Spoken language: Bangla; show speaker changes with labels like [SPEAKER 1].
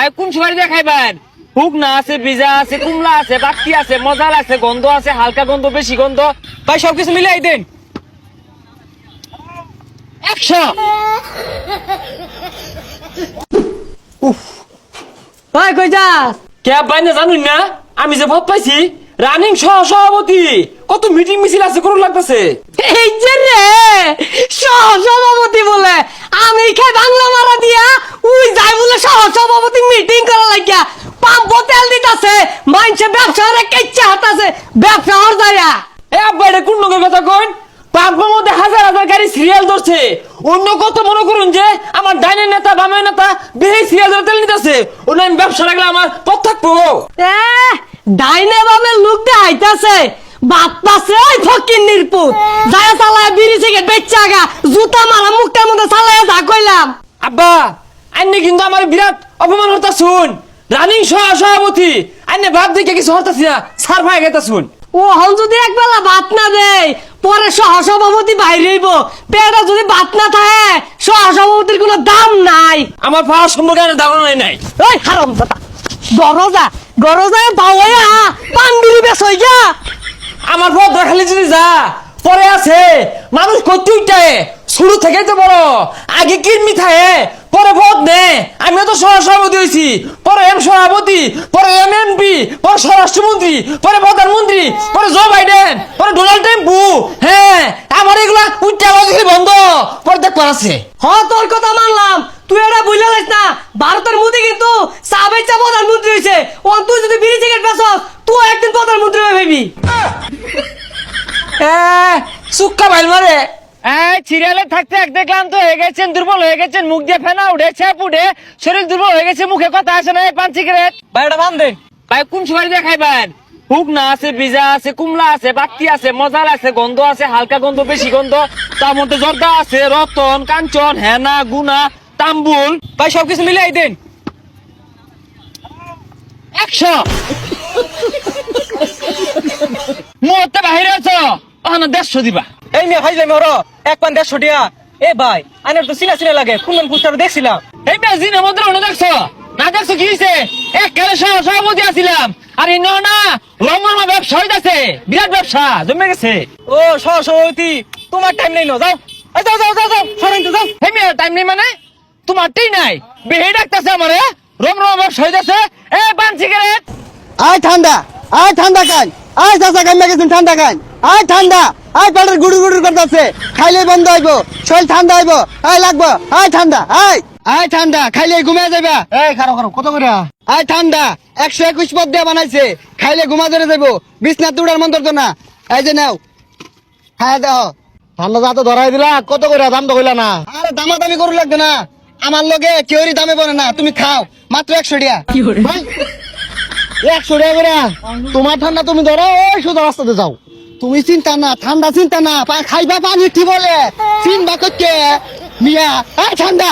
[SPEAKER 1] ভাই কোন সময় দিয়ে খাইবেন? শুকনা আছে, ভিজা আছে, কুমলা আছে, বাকি আছে, মজার আছে, গন্ধ আছে, হালকা গন্ধ, বেশি গন্ধ। ভাই সবকিছু মিলাই দেন। 100।
[SPEAKER 2] ভাই কই যাস?
[SPEAKER 1] কে ভাই না জানুন না, আমি যে ভোট পাইছি রানিং সভাপতি, কত মিটিং মিছিল আছে করুন লাগতেছে।
[SPEAKER 2] এই যে রে সহসভাপতি বলে আমি খাই বাংলা মারা দিয়া উই যাই বলে সহসভাপতি মিটিং করা লাগিয়া পাম্প তেল দিতাছে মাইনছে ব্যবসা রে কেচ্চা হাতাছে ব্যবসা হর যায়া।
[SPEAKER 1] এ আব্বা এটা কোন লোকের কথা কইন? পাম্পের মধ্যে হাজার হাজার গাড়ি সিরিয়াল ধরছে, অন্য কত মনে করুন যে আমার ডাইনের নেতা বামের নেতা বেশি সিরিয়াল ধরে তেল নিতেছে, অন্য আমি ব্যবসা রাখলে আমার পথ থাকবো।
[SPEAKER 2] এ ডাইনে বামে লোক দেখাইতাছে বাপ পাছে ওই ফকির নির্পুত যায় চালায় বিড়ি সিগারেট বেচ্চা গা জুতা মারা মুখটার মধ্যে চালায় যা কইলাম।
[SPEAKER 1] আব্বা আন্নে কিন্তু আমার বিরাট অপমান হতা শুন, রানিং সভাপতি আন্নে ভাব দেখে কিছু হতাছি না, সার ভাই গেতা শুন।
[SPEAKER 2] ও হল যদি একবেলা ভাত না দেয় পরে সহসভাপতি বাইরেইব, পেটে যদি ভাত না থাকে সহসভাপতির কোনো দাম নাই।
[SPEAKER 1] আমার পাওয়ার সম্পর্কে ধারণা নাই।
[SPEAKER 2] ওই হারাম দাদা গরজা গরজায় বাওয়া পান্ডুরি বেশ হই গা।
[SPEAKER 1] আমার পথ দেখালে যদি যা পরে আছে মানুষ করতে উঠে শুরু থেকে তো বড়, আগে কিডনি থাকে পরে ভোট নে। আমিও তো সভাপতি হয়েছি, পরে এম সভাপতি, পরে এম এমপি, পরে স্বরাষ্ট্রমন্ত্রী, পরে প্রধানমন্ত্রী, পরে জো বাইডেন, পরে ডোনাল্ড ট্রাম্পু। হ্যাঁ আমার এগুলা উচ্চা বন্ধ পরে দেখবার আছে।
[SPEAKER 2] হ তোর কথা মানলাম, তুই এটা বুঝলে লাইস না ভারতের মোদি কিন্তু সাবেক প্রধানমন্ত্রী হয়েছে। ও তুই যদি বিড়ি সিগারেট বেচস তুই একদিন প্রধানমন্ত্রী হয়ে ভাবি।
[SPEAKER 1] সুক্কা ভাই মারে সিরিয়ালে থাকতে এক দেখলাম তো হয়ে গেছেন দুর্বল হয়ে গেছেন, মুখ দিয়ে ফেনা উঠে ছেপ উঠে শরীর দুর্বল হয়ে গেছে, মুখে কথা আসে না, পান সিগারেট। ভাই এটা বান দেন। ভাই কোন সময় দিয়ে খাইবেন? শুকনা আছে, ভিজা আছে, কুমলা আছে, বাকি আছে, মজার আছে, গন্ধ আছে, হালকা গন্ধ, বেশি গন্ধ, তার মধ্যে জর্দা আছে, রতন, কাঞ্চন, হেনা, গুনা, তাম্বুল। ভাই সবকিছু মিলাই দেন। 100। মুহূর্তে বাহিরে আছো, ওখানে 150 দিবা।
[SPEAKER 3] এই মেয়ে ভাই যাই মরো এক পান 150 টাকা। এ ভাই আইনের তো চিনা চিনা লাগে, কোন পোস্টার দেখছিলাম।
[SPEAKER 1] এই মেজিন আমাদের অনেক দেখছো না, দেখছো কি হয়েছে? এক খেলে সভাপতি আছিলাম আর ইন্ন না লঙ্গন ব্যবসা হইতাছে, বিরাট ব্যবসা জমে গেছে।
[SPEAKER 3] ও সভাপতি তোমার টাইম নেই, যাও এই যাও যাও যাও যাও সরেন তো যাও।
[SPEAKER 1] হে মেয়ে টাইম নেই মানে তোমারটাই নাই, বেহে ডাকতেছে আমারে, রম ব্যবসা হইতাছে। এ পান সিগারেট।
[SPEAKER 4] আয় ঠান্ডা কান, আয় চাচা কান গেছেন ঠান্ডা কান, আয় ঠান্ডা, আয় পেটের গুড়ু গুড়ু করতেছে, খাইলে বন্ধ হইব, শরীর ঠান্ডা হইব, আয় লাগবো, আয় ঠান্ডা, আয় ঠান্ডা, খাইলে ঘুমিয়ে যাইবা।
[SPEAKER 3] এই খারো খারো কত করে?
[SPEAKER 4] আয় ঠান্ডা 121 পদ দিয়ে বানাইছে, খাইলে ঘুমা ধরে যাইবো, বিছনা তুড়ার মন ধরতো না। এই যে নাও খায় দেহ।
[SPEAKER 3] ঠান্ডা যা তো ধরাই দিলা, কত করে দাম তো কইলা না?
[SPEAKER 4] আরে দামাদামি করু লাগবে না, আমার লগে কেউরি দামে বলে না, তুমি খাও মাত্র 100 টাকা।
[SPEAKER 3] 100 টাকা করে? তোমার ঠান্ডা তুমি ধরো, ওই সোজা রাস্তাতে যাও।
[SPEAKER 4] তুমি চিন্তা না, ঠান্ডা চিন্তা না, খাইবা পানি ঠিক বলে চিনবা কচ্ছে মিয়া। আয় ঠান্ডা